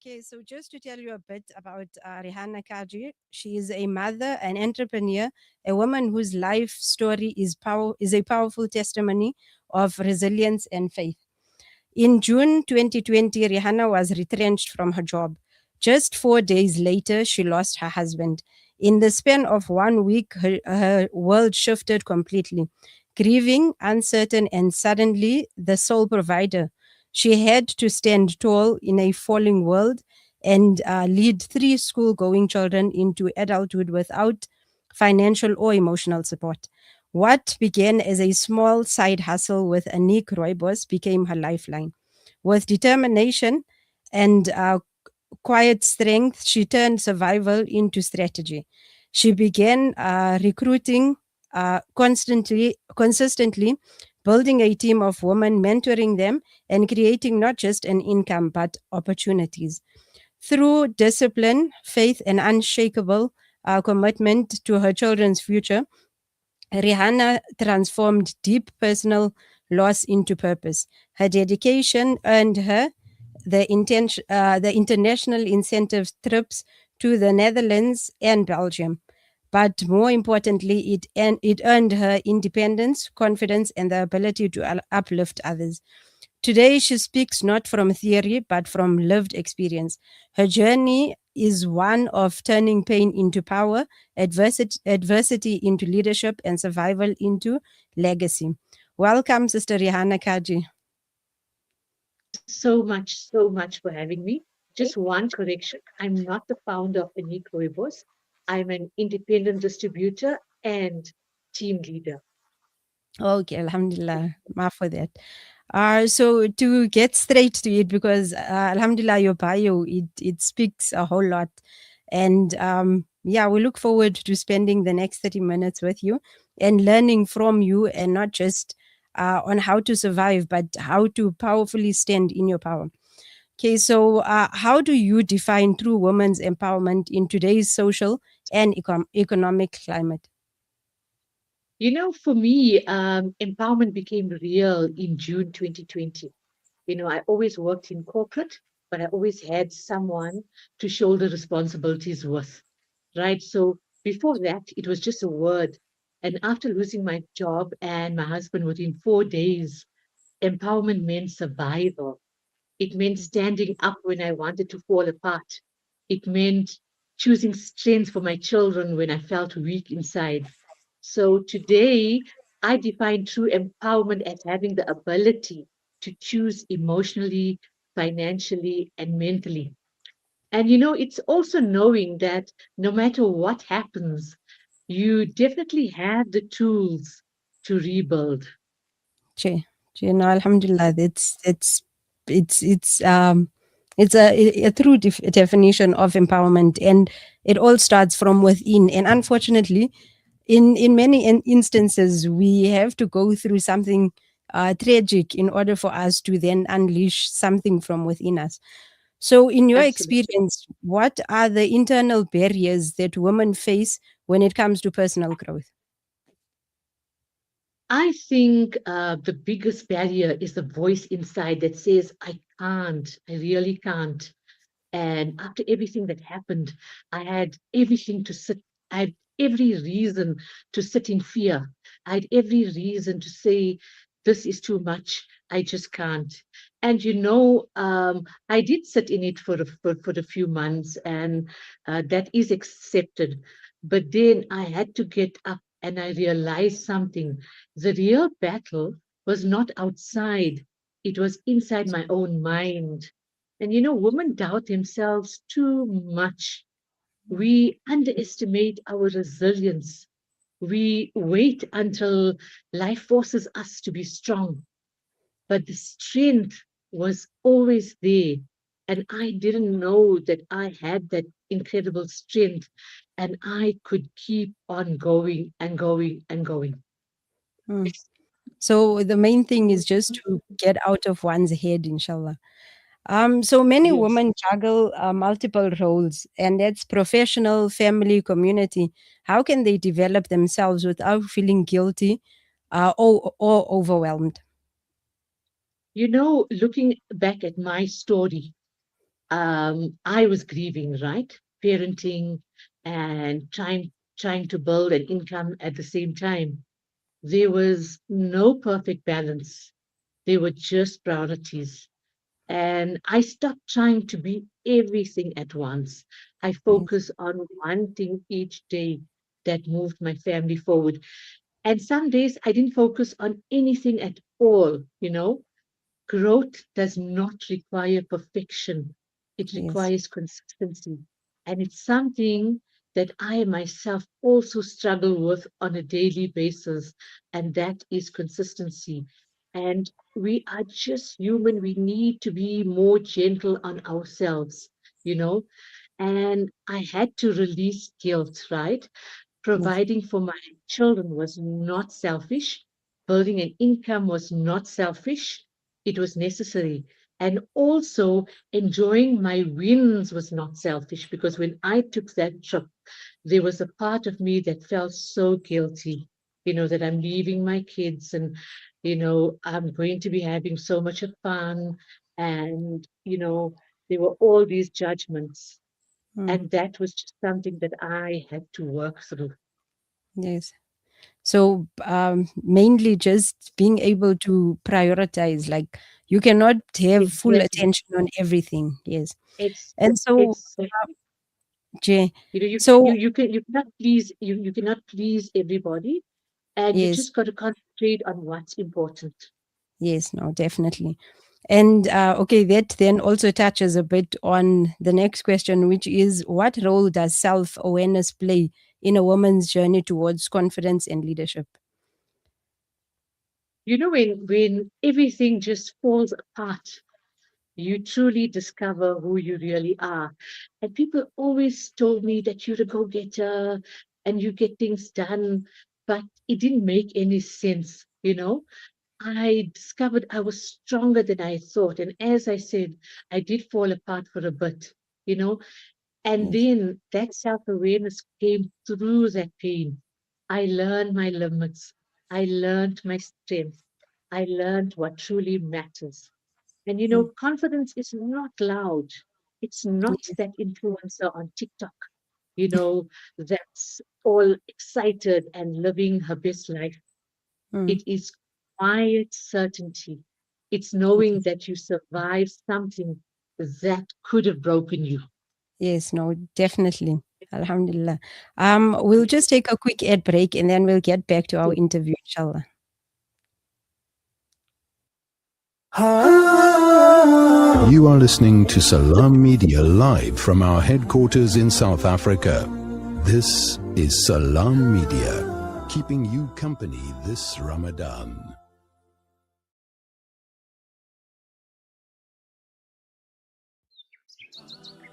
Okay, so just to tell you a bit about Rehana Cajee, she is a mother, an entrepreneur, a woman whose life story is a powerful testimony of resilience and faith. In June 2020, Rihanna was retrenched from her job. Just 4 days later, she lost her husband. In the span of 1 week, her world shifted completely. Grieving, uncertain, and suddenly the sole provider. She had to stand tall in a falling world and lead three school going children into adulthood without financial or emotional support. What began as a small side hustle with Annique Rooibos became her lifeline. With determination and quiet strength, she turned survival into strategy. She began recruiting consistently, building a team of women, mentoring them, and creating not just an income but opportunities. Through discipline, faith, and unshakable commitment to her children's future, Rihanna transformed deep personal loss into purpose. Her dedication earned her the international incentive trips to the Netherlands and Belgium. But more importantly, it earned her independence, confidence, and the ability to uplift others. Today, she speaks not from theory, but from lived experience. Her journey is one of turning pain into power, adversity into leadership, and survival into legacy. Welcome, Sister Rehana Cajee. Thank you so much for having me. Just one correction. I'm not the founder of Annique Rooibos. I'm an independent distributor and team leader. Okay, Alhamdulillah, maaf for that. So to get straight to it, because Alhamdulillah, your bio it speaks a whole lot, and yeah, we look forward to spending the next 30 minutes with you and learning from you, and not just on how to survive, but how to powerfully stand in your power. Okay, so how do you define true women's empowerment in today's social and economic climate? For me, empowerment became real in June 2020. I always worked in corporate, but I always had someone to shoulder responsibilities with, right? So before that, it was just a word. And after losing my job and my husband within 4 days, empowerment meant survival. It meant standing up when I wanted to fall apart. It meant choosing strength for my children when I felt weak inside. So today, I define true empowerment as having the ability to choose emotionally, financially, and mentally. And it's also knowing that no matter what happens, you definitely have the tools to rebuild. Che, no, Alhamdulillah, it's it's a true definition of empowerment, and it all starts from within. And unfortunately, in many instances, we have to go through something tragic in order for us to then unleash something from within us. So, in your Absolutely. experience, what are the internal barriers that women face when it comes to personal growth? I think the biggest barrier is the voice inside that says, I can't, I really can't. And after everything that happened, I had everything to sit, I had every reason to sit in fear. I had every reason to say, this is too much. I just can't. And I did sit in it for a few months, and that is accepted. But then I had to get up and I realized something. The real battle was not outside, it was inside my own mind. And women doubt themselves too much. We underestimate our resilience. We wait until life forces us to be strong. But the strength was always there. And I didn't know that I had that incredible strength. And I could keep on going and going and going. Hmm. So the main thing is just to get out of one's head, inshallah. So many Yes. women juggle multiple roles, and that's professional, family, community. How can they develop themselves without feeling guilty or overwhelmed? Looking back at my story, I was grieving, right? Parenting and trying to build an income at the same time. There was no perfect balance. They were just priorities. And I stopped trying to be everything at once. I Yes. focused on one thing each day that moved my family forward. And some days I didn't focus on anything at all, you know. Growth does not require perfection, it Yes. requires consistency. And it's something that I myself also struggle with on a daily basis, and that is consistency. And we are just human, we need to be more gentle on ourselves, you know. And I had to release guilt, right? Yes. Providing for my children was not selfish. Building an income was not selfish. It was necessary. And also enjoying my wins was not selfish because when I took that trip, there was a part of me that felt so guilty, that I'm leaving my kids and, I'm going to be having so much of fun. And, there were all these judgments. Mm. And that was just something that I had to work through. Yes. So mainly just being able to prioritize, like you cannot have full Exactly. attention on everything. Yes. It's And so, exactly. Jay, You you so you can you cannot please you cannot please everybody, and you yes, just got to concentrate on what's important. yes, no, definitely. And okay, that then also touches a bit on the next question, which is what role does self awareness play in a woman's journey towards confidence and leadership? When everything just falls apart, you truly discover who you really are. And people always told me that you're a go-getter and you get things done, but it didn't make any sense. I discovered I was stronger than I thought. And as I said, I did fall apart for a bit, you know, and Yes, then that self awareness came through that pain. I learned my limits, I learned my strength, I learned what truly matters. And mm, confidence is not loud, it's not yes, that influencer on TikTok, that's all excited and living her best life. mm, It is quiet certainty. It's knowing that you survived something that could have broken you. yes, no, definitely. Alhamdulillah. We'll just take a quick ad break and then we'll get back to our interview, inshallah. You are listening to Salam Media live from our headquarters in South Africa. This is Salam Media, keeping you company this Ramadan.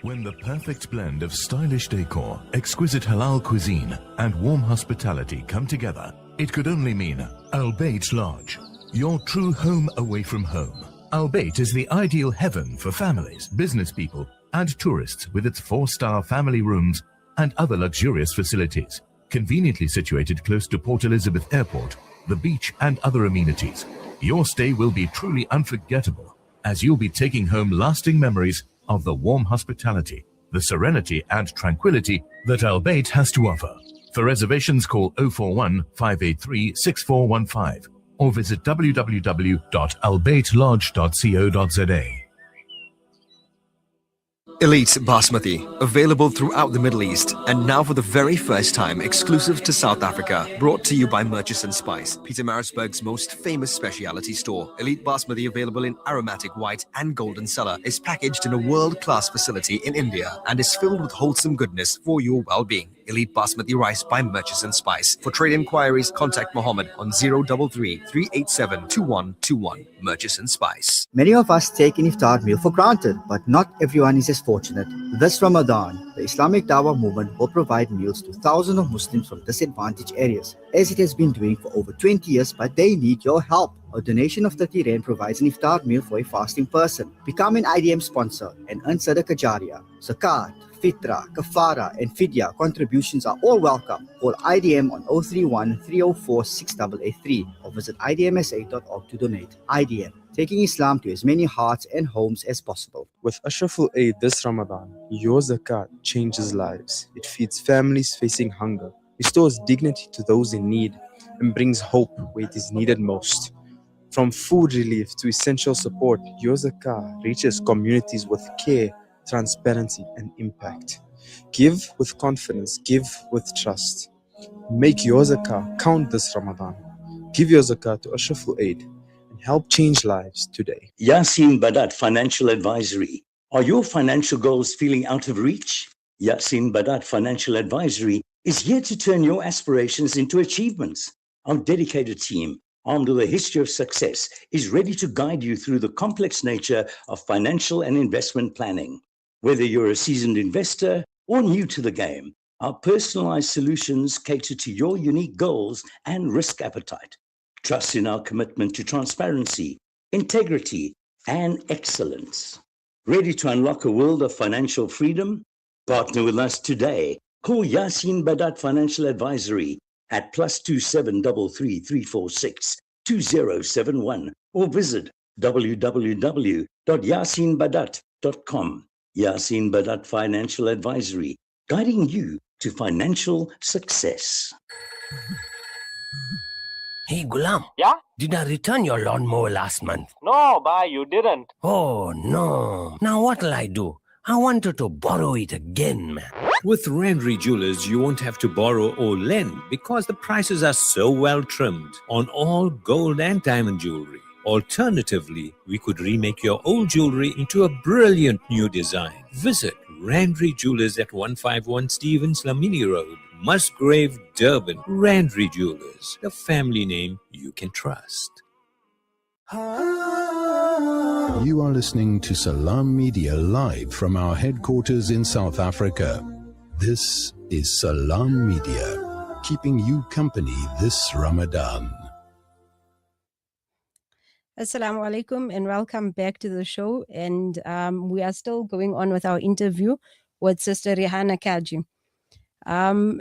When the perfect blend of stylish decor, exquisite halal cuisine, and warm hospitality come together, it could only mean Al Bayt Lodge, your true home away from home. Al Bayt is the ideal heaven for families, business people, and tourists with its 4-star family rooms and other luxurious facilities, conveniently situated close to Port Elizabeth Airport, the beach, and other amenities. Your stay will be truly unforgettable, as you'll be taking home lasting memories of the warm hospitality, the serenity and tranquility that Al Bayt has to offer. For reservations, call 041 583 6415 or visit www.albaytlodge.co.za. Elite Basmati, available throughout the Middle East, and now for the very first time exclusive to South Africa. Brought to you by Murchison Spice, Pietermaritzburg's most famous specialty store. Elite Basmati, available in aromatic white and golden cellar, is packaged in a world-class facility in India and is filled with wholesome goodness for your well-being. Elite Basmati rice by Murchison Spice. For trade inquiries, contact Mohammed on 033 387 2121. Murchison Spice. Many of us take an iftar meal for granted, but not everyone is as fortunate. This Ramadan, the Islamic Dawah movement will provide meals to thousands of Muslims from disadvantaged areas, as it has been doing for over 20 years, but they need your help. A donation of 30 Rand provides an iftar meal for a fasting person. Become an IDM sponsor and earn Sadaqah Jariyah. Zakat, Fitra, Kafara, and Fidya contributions are all welcome. Call IDM on 031 304 6883 or visit idmsa.org to donate. IDM, taking Islam to as many hearts and homes as possible. With Ashraful Aid this Ramadan, your zakat changes lives. It feeds families facing hunger, restores dignity to those in need, and brings hope where it is needed most. From food relief to essential support, your zakah reaches communities with care, transparency, and impact. Give with confidence, give with trust. Make your zakah count this Ramadan. Give your zakah to Ashraful Aid and help change lives today. Yasin Badat Financial Advisory. Are your financial goals feeling out of reach? Yasin Badat Financial Advisory is here to turn your aspirations into achievements. Our dedicated team, armed with a history of success, is ready to guide you through the complex nature of financial and investment planning. Whether you're a seasoned investor or new to the game, our personalized solutions cater to your unique goals and risk appetite. Trust in our commitment to transparency, integrity, and excellence. Ready to unlock a world of financial freedom? Partner with us today. Call Yasin Badat Financial Advisory at +2733 346 2071 or visit www.yasinbadat.com. Yasin Badat Financial Advisory, guiding you to financial success. Hey, Gulam. Yeah? Did I return your lawnmower last month? No, bye, you didn't. Oh, no. Now what'll I do? I wanted to borrow it again, man. With Randry Jewelers, you won't have to borrow or lend because the prices are so well trimmed on all gold and diamond jewelry. Alternatively, we could remake your old jewelry into a brilliant new design. Visit Randry Jewelers at 151 Stevens Lamini Road, Musgrave, Durban. Randry Jewelers, the family name you can trust. You are listening to Salam Media live from our headquarters in South Africa. This is Salam Media, keeping you company this Ramadan. Assalamu alaikum and welcome back to the show. And we are still going on with our interview with Sister Rehana Cajee.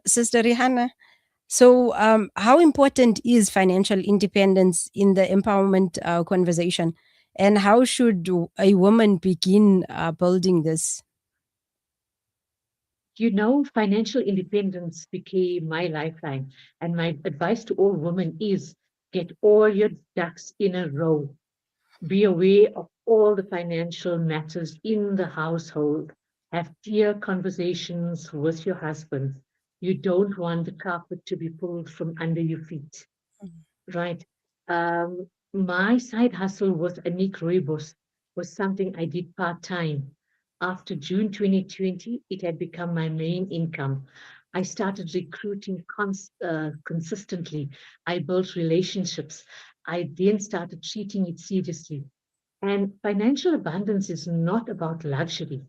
Sister Rehana, so how important is financial independence in the empowerment conversation? And how should a woman begin building this? You know, financial independence became my lifeline. And my advice to all women is get all your ducks in a row. Be aware of all the financial matters in the household. Have clear conversations with your husband. You don't want the carpet to be pulled from under your feet, right? My side hustle with Annique Rooibos was something I did part-time. After June 2020, it had become my main income. I started recruiting consistently. I built relationships. I then started treating it seriously. And financial abundance is not about luxury.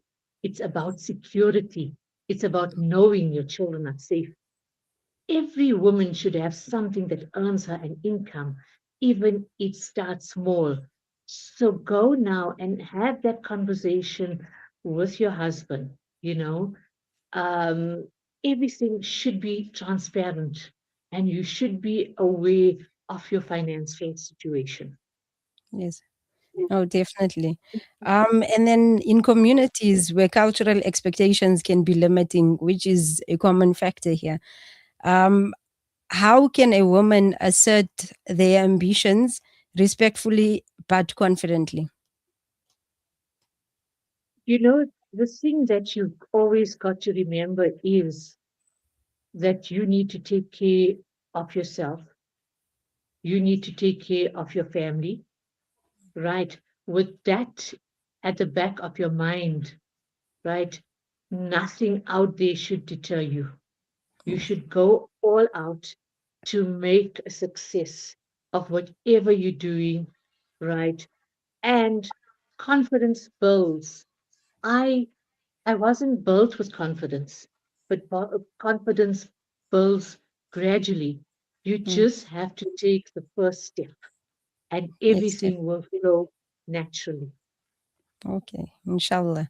It's about security. It's about knowing your children are safe. Every woman should have something that earns her an income, even it starts small. So go now and have that conversation with your husband. You know, everything should be transparent and you should be aware of your financial situation. Yes. Oh, definitely. And then in communities where cultural expectations can be limiting, which is a common factor here, how can a woman assert their ambitions respectfully but confidently? You know, the thing that you've always got to remember is that you need to take care of yourself. You need to take care of your family, right? With that at the back of your mind, right? Nothing out there should deter you. You should go all out to make a success of whatever you're doing, right? And confidence builds. I wasn't built with confidence, but confidence builds gradually. You just have to take the first step and everything will flow naturally. Okay, inshallah.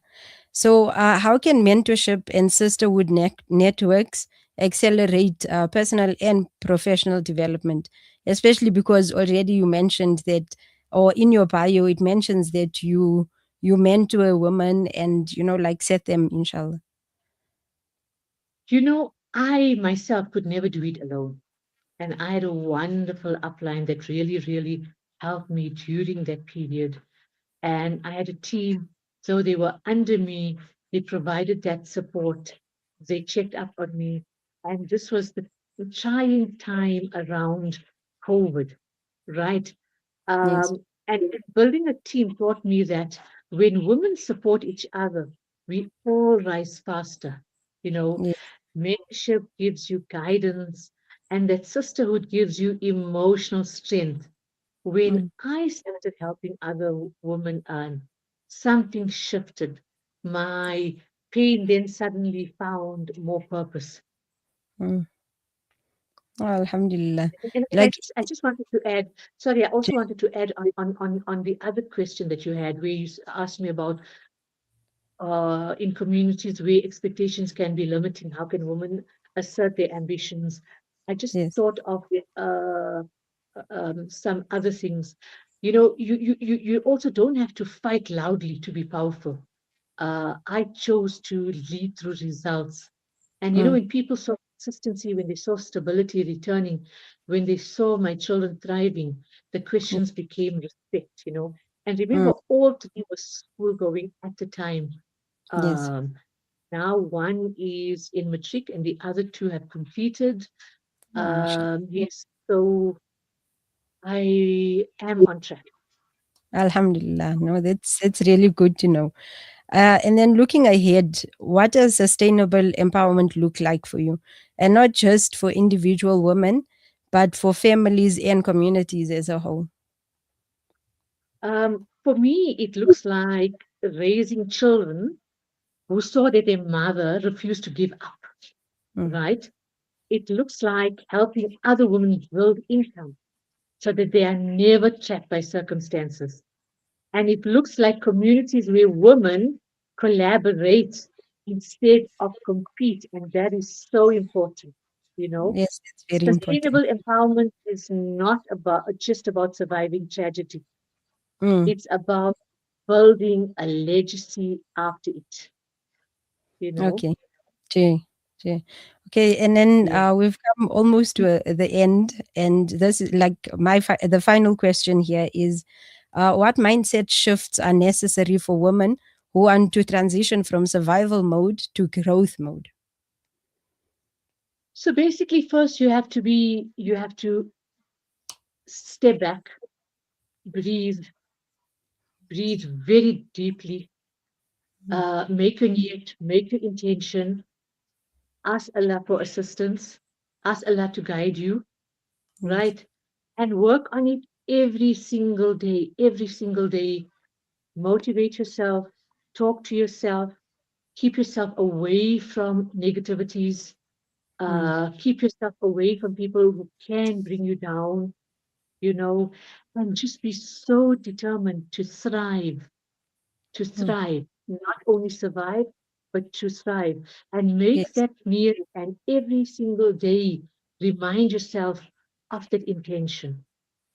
So how can mentorship and sisterhood networks accelerate personal and professional development? Especially because already you mentioned that or in your bio, it mentions that you mentor a woman and, like set them, inshallah. You know, I myself could never do it alone. And I had a wonderful upline that really, really helped me during that period. And I had a team, so they were under me. They provided that support. They checked up on me. And this was the trying time around COVID, right? Yes. And building a team taught me that when women support each other, we all rise faster. You know, Yeah. mentorship gives you guidance, and that sisterhood gives you emotional strength. When Mm, I started helping other women earn, something shifted. My pain then suddenly found more purpose. mm. Oh, alhamdulillah. And Like, I just wanted to add, sorry, I also wanted to add on the other question that you had, where you asked me about in communities where expectations can be limiting, how can women assert their ambitions? I just yes. thought of some other things. You know, you also don't have to fight loudly to be powerful. I chose to lead through results. And you know, Mm, when people saw consistency, when they saw stability returning, when they saw my children thriving, the mm, questions became respect, you know. And remember, mm, all three were school going at the time. yes. Um, Now one is in matric and the other two have completed. Oh, mashallah. Yes, so I am on track. Alhamdulillah. No, that's really good to know. And then looking ahead, what does sustainable empowerment look like for you? And not just for individual women, but for families and communities as a whole. For me, it looks like raising children who saw that their mother refused to give up, Mm, right? It looks like helping other women build income so that they are never trapped by circumstances. And it looks like communities where women collaborate instead of compete. And that is so important. You know, yes, it's very important. sustainable empowerment is not about just about surviving tragedy. Mm, It's about building a legacy after it, you know? okay. Jay, Jay. Okay, and then Yeah. we've come almost to the end, and this is like the final question here is, what mindset shifts are necessary for women who want to transition from survival mode to growth mode? So basically, first you have to step back, breathe, breathe very deeply, Mm, make your need, make your intention, ask Allah for assistance, ask Allah to guide you, yes, right? And work on it every single day. Motivate yourself, talk to yourself, keep yourself away from negativities, mm, keep yourself away from people who can bring you down, you know, and just be so determined to mm, thrive, not only survive, but to thrive. And make yes, that near and every single day remind yourself of that intention,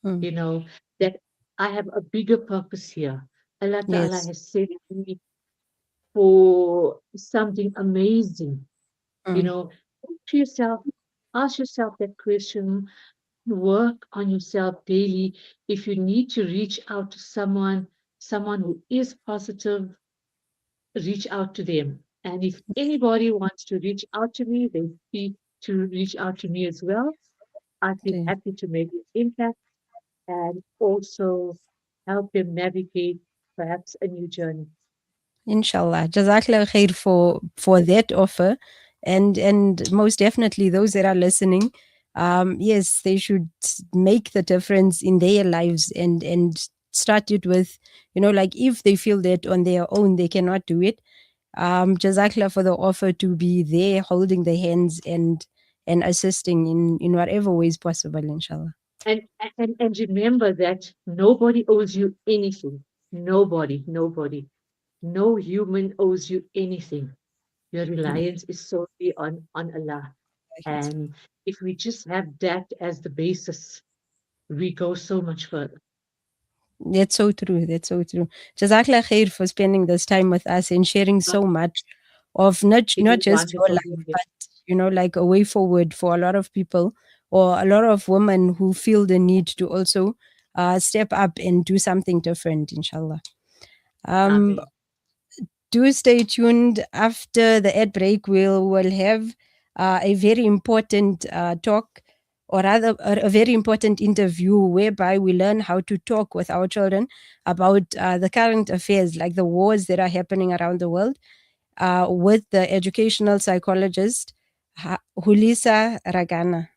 mm, you know, that I have a bigger purpose here. Allah Ta'ala yes, has set me for something amazing, you mm, know. Talk to yourself, ask yourself that question, work on yourself daily. If you need to reach out to someone who is positive, reach out to them. And if anybody wants to reach out to me, they free to reach out to me as well. I'd be Jay. happy to make an impact and also help them navigate perhaps a new journey. Inshallah. Jazakallah khair for that offer. And most definitely those that are listening, yes, they should make the difference in their lives and start it with, like if they feel that on their own they cannot do it. Jazakallah for the offer to be there holding the hands and assisting in whatever ways possible, inshallah. And, and remember that nobody owes you anything. Nobody. No human owes you anything. Your Mm, reliance is solely on Allah. And if we just have that as the basis, we go so much further. That's so true. That's so true. Jazakallah khair for spending this time with us and sharing so much of not It not was just your wonderful being life, here. but like a way forward for a lot of people or a lot of women who feel the need to also step up and do something different, inshallah. Amen. Do stay tuned. After the ad break, we'll have a very important talk, or rather a very important interview, whereby we learn how to talk with our children about the current affairs, like the wars that are happening around the world, with the educational psychologist Hulisa Ragana.